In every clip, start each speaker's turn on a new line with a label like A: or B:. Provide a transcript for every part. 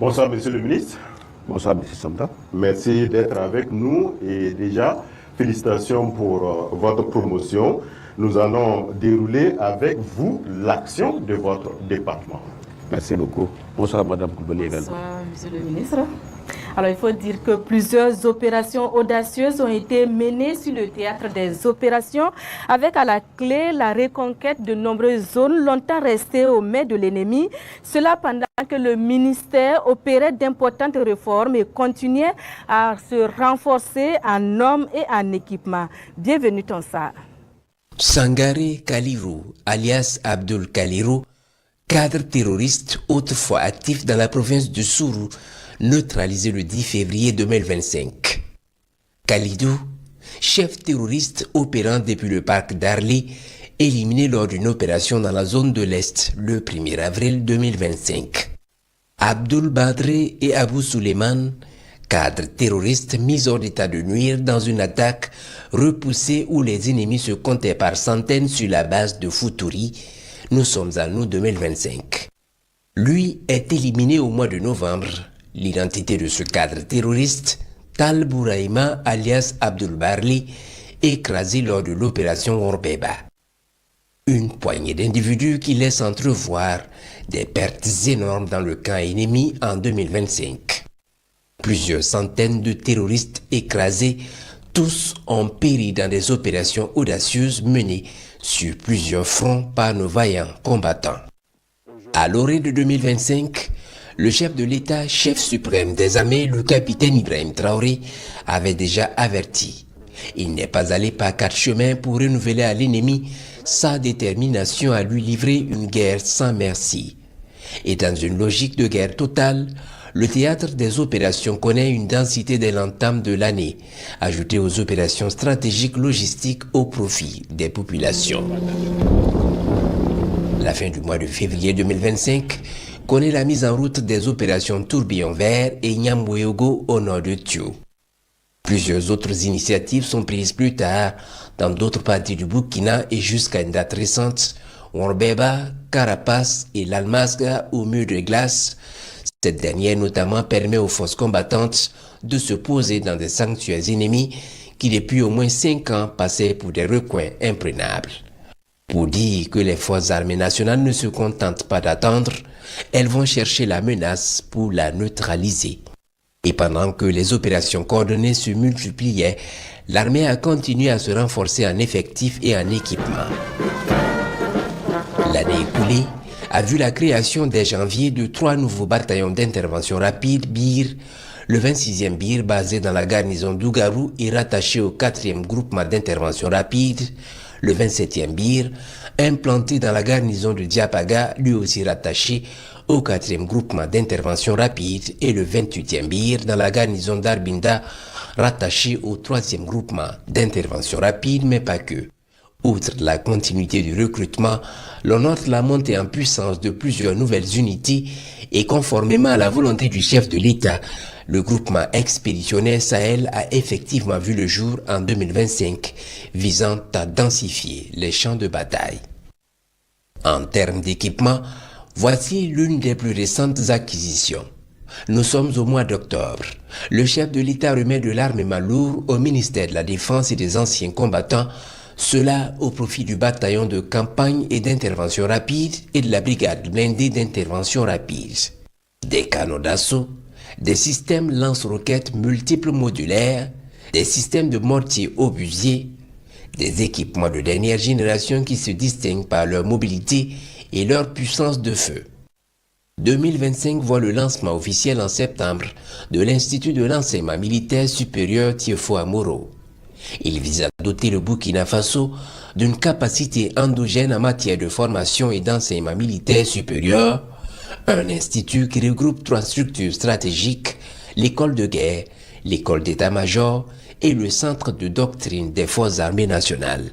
A: Bonsoir, monsieur le ministre.
B: Bonsoir, monsieur Samta.
A: Merci d'être avec nous et déjà, félicitations pour votre promotion. Nous allons dérouler avec vous l'action de votre département.
B: Merci beaucoup. Bonsoir, madame Koulibaly.
C: Bonsoir, monsieur le ministre. Alors, il faut dire que plusieurs opérations audacieuses ont été menées sur le théâtre des opérations, avec à la clé la reconquête de nombreuses zones longtemps restées aux mains de l'ennemi. Cela pendant que le ministère opérait d'importantes réformes et continuait à se renforcer en hommes et en équipement. Bienvenue, Tonsa.
D: Sangaré Kalirou, alias Abdul Kalirou, cadre terroriste autrefois actif dans la province de Sourou, neutralisé le 10 février 2025. Kalidou, chef terroriste opérant depuis le parc d'Arli, éliminé lors d'une opération dans la zone de l'Est le 1er avril 2025. Abdul Badré et Abou Suleiman, cadres terroristes mis hors d'état de nuire dans une attaque repoussée où les ennemis se comptaient par centaines sur la base de Foutouri. Nous sommes en août 2025. Lui est éliminé au mois de novembre. L'identité de ce cadre terroriste, Tal Bouraïma alias Abdul Barli, écrasé lors de l'opération Orbeba. Une poignée d'individus qui laissent entrevoir des pertes énormes dans le camp ennemi en 2025. Plusieurs centaines de terroristes écrasés, tous ont péri dans des opérations audacieuses menées sur plusieurs fronts par nos vaillants combattants. À l'orée de 2025, le chef de l'État, chef suprême des armées, le capitaine Ibrahim Traoré, avait déjà averti. Il n'est pas allé par 4 chemins pour renouveler à l'ennemi sa détermination à lui livrer une guerre sans merci. Et dans une logique de guerre totale, le théâtre des opérations connaît une densité dès l'entame de l'année, ajoutée aux opérations stratégiques logistiques au profit des populations. La fin du mois de février 2025 connaît la mise en route des opérations Tourbillon Vert et Nyamboyogo au nord de Tio. Plusieurs autres initiatives sont prises plus tard dans d'autres parties du Burkina et jusqu'à une date récente, Orbeba, Carapace et l'Almasga au mur de glace. Cette dernière notamment permet aux forces combattantes de se poser dans des sanctuaires ennemis qui depuis au moins 5 ans passaient pour des recoins imprenables. Pour dire que les forces armées nationales ne se contentent pas d'attendre, elles vont chercher la menace pour la neutraliser. Et pendant que les opérations coordonnées se multipliaient, l'armée a continué à se renforcer en effectifs et en équipement. L'année écoulée a vu la création dès janvier de 3 nouveaux bataillons d'intervention rapide BIR, le 26e BIR basé dans la garnison d'Ougarou et rattaché au 4e groupement d'intervention rapide, le 27e BIR, implanté dans la garnison de Diapaga, lui aussi rattaché au 4e groupement d'intervention rapide, et le 28e BIR dans la garnison d'Arbinda, rattaché au 3e groupement d'intervention rapide, mais pas que. Outre la continuité du recrutement, l'on note la montée en puissance de plusieurs nouvelles unités et conformément à la volonté du chef de l'État, le groupement expéditionnaire Sahel a effectivement vu le jour en 2025, visant à densifier les champs de bataille. En termes d'équipement, voici l'une des plus récentes acquisitions. Nous sommes au mois d'octobre. Le chef de l'État remet de l'armement lourd au ministère de la Défense et des anciens combattants, cela au profit du bataillon de campagne et d'intervention rapide et de la brigade blindée d'intervention rapide. Des canons d'assaut, des systèmes lance-roquettes multiples modulaires, des systèmes de mortiers obusiers, des équipements de dernière génération qui se distinguent par leur mobilité et leur puissance de feu. 2025 voit le lancement officiel en septembre de l'Institut de l'enseignement militaire supérieur Tiefo Amoro. Il vise à doter le Burkina Faso d'une capacité endogène en matière de formation et d'enseignement militaire supérieur, un institut qui regroupe 3 structures stratégiques, l'école de guerre, l'école d'état-major et le centre de doctrine des forces armées nationales.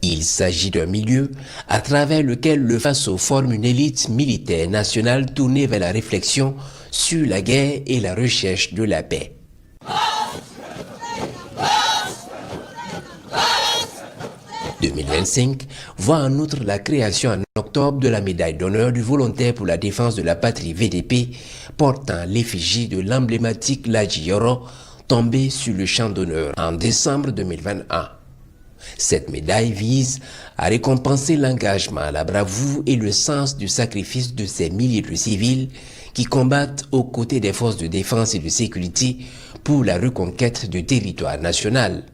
D: Il s'agit d'un milieu à travers lequel le Faso forme une élite militaire nationale tournée vers la réflexion sur la guerre et la recherche de la paix. 2025 voit en outre la création en octobre de la médaille d'honneur du volontaire pour la défense de la patrie VDP portant l'effigie de l'emblématique Ladji Yoro tombé sur le champ d'honneur en décembre 2021. Cette médaille vise à récompenser l'engagement, la bravoure et le sens du sacrifice de ces milliers de civils qui combattent aux côtés des forces de défense et de sécurité pour la reconquête du territoire national.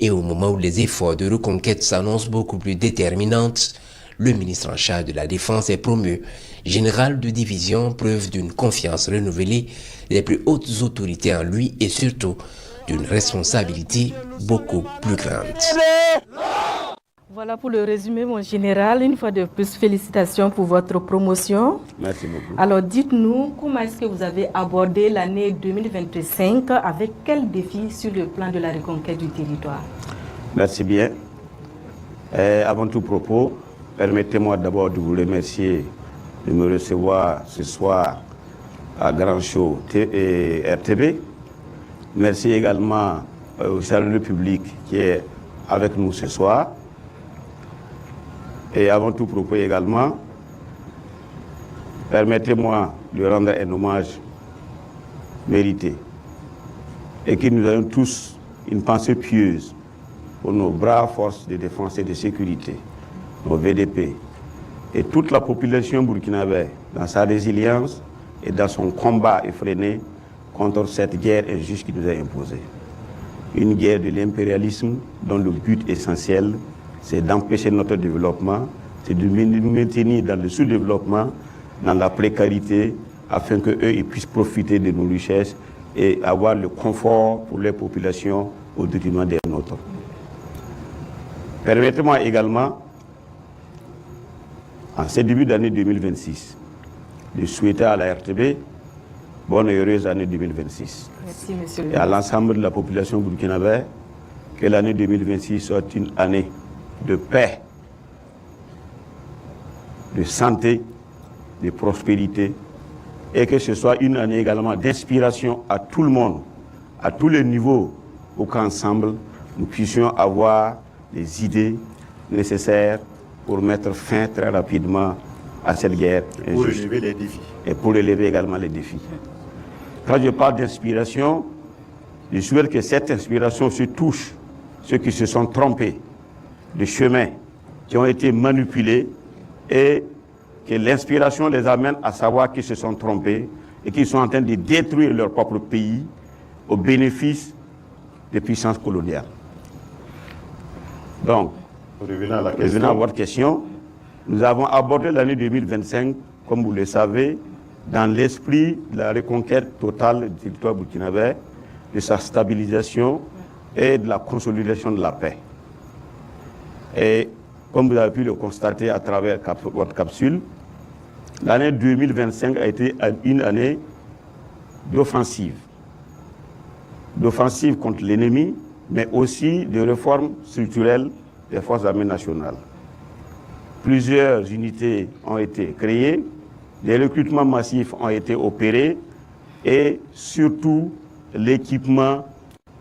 D: Et au moment où les efforts de reconquête s'annoncent beaucoup plus déterminantes, le ministre en charge de la Défense est promu général de division, preuve d'une confiance renouvelée des plus hautes autorités en lui et surtout d'une responsabilité beaucoup plus grande.
C: Voilà pour le résumé, mon général. Une fois de plus, félicitations pour votre promotion.
B: Merci beaucoup.
C: Alors, dites-nous, comment est-ce que vous avez abordé l'année 2025 avec quels défis sur le plan de la reconquête du territoire?
B: Merci bien. Avant tout propos, permettez-moi d'abord de vous remercier de me recevoir ce soir à Grand Show et RTB. Merci également au salut public qui est avec nous ce soir. Et avant tout propos également, permettez-moi de rendre un hommage mérité et que nous ayons tous une pensée pieuse pour nos braves forces de défense et de sécurité, nos VDP, et toute la population burkinabé dans sa résilience et dans son combat effréné contre cette guerre injuste qui nous est imposée. Une guerre de l'impérialisme dont le but essentiel, c'est d'empêcher notre développement, c'est de nous maintenir dans le sous-développement, dans la précarité, afin qu'eux ils puissent profiter de nos richesses et avoir le confort pour les populations au détriment des nôtres. Permettez-moi également, en ce début d'année 2026, de souhaiter à la RTB bonne et heureuse année 2026.
C: Merci, monsieur le
B: Et à l'ensemble de la population burkinabé, que l'année 2026 soit une année de paix, de santé, de prospérité, et que ce soit une année également d'inspiration à tout le monde, à tous les niveaux, pour qu'ensemble, nous puissions avoir les idées nécessaires pour mettre fin très rapidement à cette guerre injuste.
A: Pour relever les défis.
B: Et pour relever également les défis. Quand je parle d'inspiration, je souhaite que cette inspiration se touche ceux qui se sont trompés de chemin, qui ont été manipulés, et que l'inspiration les amène à savoir qu'ils se sont trompés et qu'ils sont en train de détruire leur propre pays au bénéfice des puissances coloniales. Donc, revenant à votre question, nous avons abordé l'année 2025, comme vous le savez, dans l'esprit de la reconquête totale du territoire burkinabé, de sa stabilisation et de la consolidation de la paix. Et comme vous avez pu le constater à travers votre capsule, l'année 2025 a été une année d'offensive. D'offensive contre l'ennemi, mais aussi de réformes structurelles des forces armées nationales. Plusieurs unités ont été créées, des recrutements massifs ont été opérés et surtout l'équipement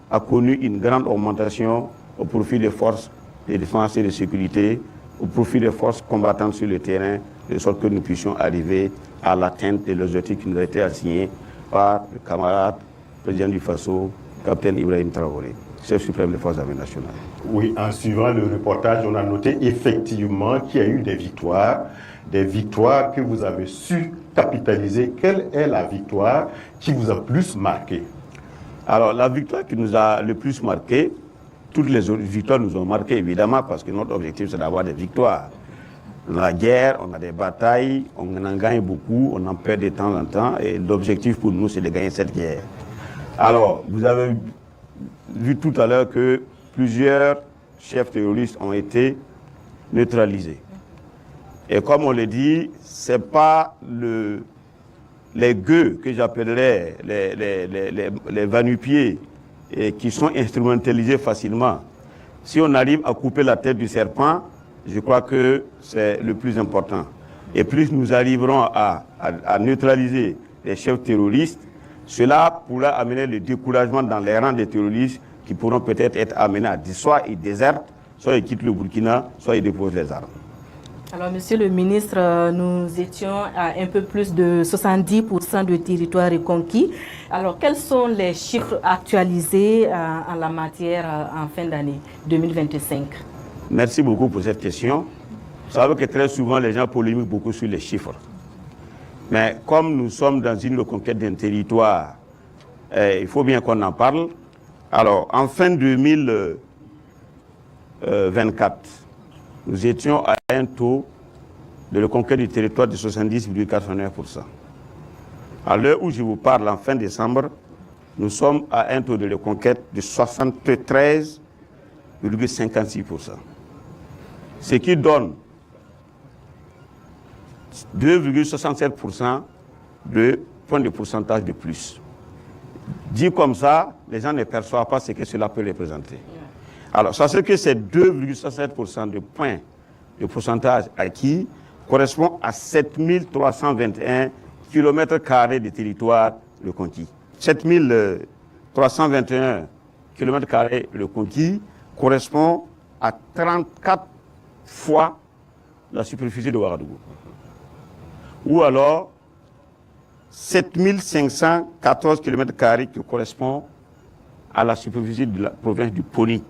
B: a connu une grande augmentation au profit des forces de défense et de sécurité, au profit des forces combattantes sur le terrain, de sorte que nous puissions arriver à l'atteinte de l'objectif qui nous a été assigné par le camarade président du Faso, capitaine Ibrahim Traoré, chef suprême des forces armées nationales.
A: Oui, en suivant le reportage, on a noté effectivement qu'il y a eu des victoires que vous avez su capitaliser. Quelle est la victoire qui vous a plus marqué?
B: Alors, la victoire qui nous a le plus marqué, toutes les autres victoires nous ont marqué évidemment parce que notre objectif c'est d'avoir des victoires. Dans la guerre, on a des batailles, on en gagne beaucoup, on en perd de temps en temps et l'objectif pour nous c'est de gagner cette guerre. Alors, vous avez vu tout à l'heure que plusieurs chefs terroristes ont été neutralisés. Et comme on le dit, ce n'est pas les gueux que j'appellerais les va-nu-pieds et qui sont instrumentalisés facilement. Si on arrive à couper la tête du serpent, je crois que c'est le plus important. Et plus nous arriverons à neutraliser les chefs terroristes, cela pourra amener le découragement dans les rangs des terroristes qui pourront peut-être être amenés à soit ils désertent, soit ils quittent le Burkina, soit ils déposent les armes.
C: Alors, Monsieur le ministre, nous étions à un peu plus de 70% de territoire reconquis. Alors, quels sont les chiffres actualisés en la matière en fin d'année 2025?
B: Merci beaucoup pour cette question. Vous savez que très souvent, les gens polémiquent beaucoup sur les chiffres. Mais comme nous sommes dans une reconquête d'un territoire, il faut bien qu'on en parle. Alors, en fin 2024, nous étions à un taux de reconquête du territoire de 70,89%. À l'heure où je vous parle, en fin décembre, nous sommes à un taux de reconquête de 73,56%. Ce qui donne 2,67% de points de pourcentage de plus. Dit comme ça, les gens ne perçoivent pas ce que cela peut représenter. Alors, sachez que ces 2,67% de points de pourcentage acquis correspond à 7321 km² de territoire reconquis. 7321 km² reconquis correspond à 34 fois la superficie de Ouagadougou. Ou alors 7514 km² qui correspond à la superficie de la province du Poni.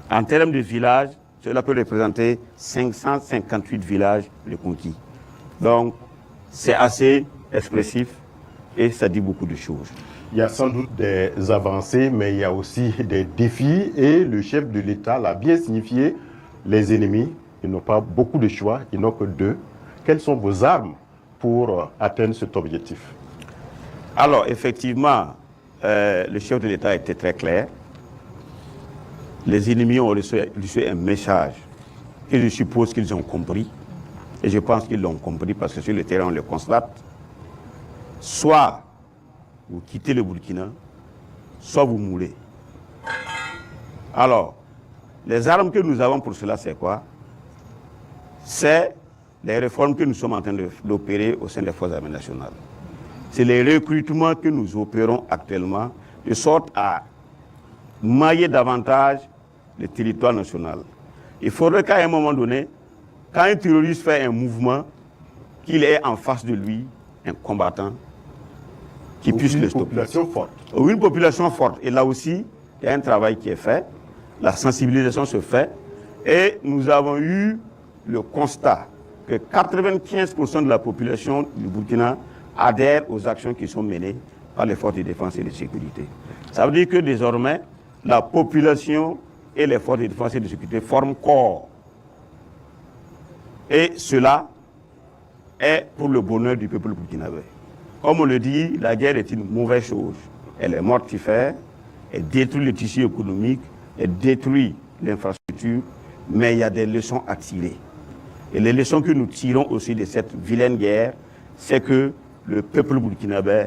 B: En termes de villages, cela peut représenter 558 villages reconquis. Donc, c'est assez expressif et ça dit beaucoup de choses.
A: Il y a sans doute des avancées, mais il y a aussi des défis et le chef de l'État l'a bien signifié. Les ennemis, ils n'ont pas beaucoup de choix, ils n'ont que deux. Quelles sont vos armes pour atteindre cet objectif?
B: Alors, effectivement, le chef de l'État était très clair. Les ennemis ont reçu un message et je suppose qu'ils ont compris. Et je pense qu'ils l'ont compris parce que sur le terrain, on le constate. Soit vous quittez le Burkina, soit vous mourrez. Alors, les armes que nous avons pour cela, c'est quoi? C'est les réformes que nous sommes en train d'opérer au sein des forces armées nationales. C'est les recrutements que nous opérons actuellement, de sorte à mailler davantage le territoire national. Il faudrait qu'à un moment donné, quand un terroriste fait un mouvement, qu'il ait en face de lui un combattant qui puisse le stopper.
A: Une population forte.
B: Une population forte. Et là aussi, il y a un travail qui est fait, la sensibilisation se fait, et nous avons eu le constat que 95% de la population du Burkina adhère aux actions qui sont menées par les forces de défense et de sécurité. Ça veut dire que désormais, la population et les forces de défense et de sécurité forment corps. Et cela est pour le bonheur du peuple burkinabé. Comme on le dit, la guerre est une mauvaise chose. Elle est mortifère, elle détruit le tissu économique, elle détruit l'infrastructure, mais il y a des leçons à tirer. Et les leçons que nous tirons aussi de cette vilaine guerre, c'est que le peuple burkinabé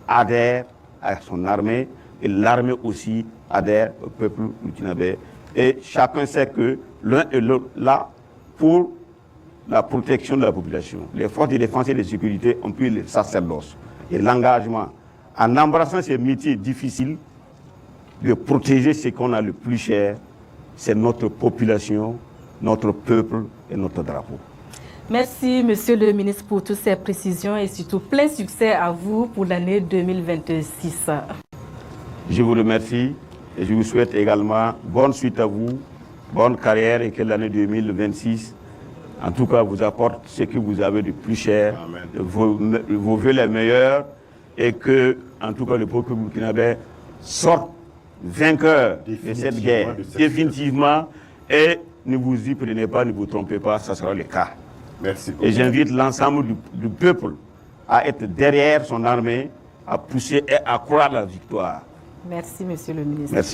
B: adhère à son armée et l'armée aussi adhère au peuple burkinabé. Et chacun sait que l'un et l'autre là pour la protection de la population. Les forces de défense et de sécurité ont pris le sacerdoce et l'engagement en embrassant ces métiers difficiles de protéger ce qu'on a le plus cher, c'est notre population, notre peuple et notre drapeau.
C: Merci, Monsieur le ministre, pour toutes ces précisions et surtout plein succès à vous pour l'année 2026.
B: Je vous remercie et je vous souhaite également bonne suite à vous, bonne carrière et que l'année 2026, en tout cas, vous apporte ce que vous avez de plus cher, vos vœux les meilleurs et que, en tout cas, le peuple burkinabé sorte vainqueur de cette guerre, définitivement, et ne vous y prenez pas, ne vous trompez pas, ça sera le cas.
A: Merci beaucoup.
B: Et j'invite l'ensemble du peuple à être derrière son armée, à pousser et à croire à la victoire.
C: Merci, Monsieur le ministre.
B: Merci.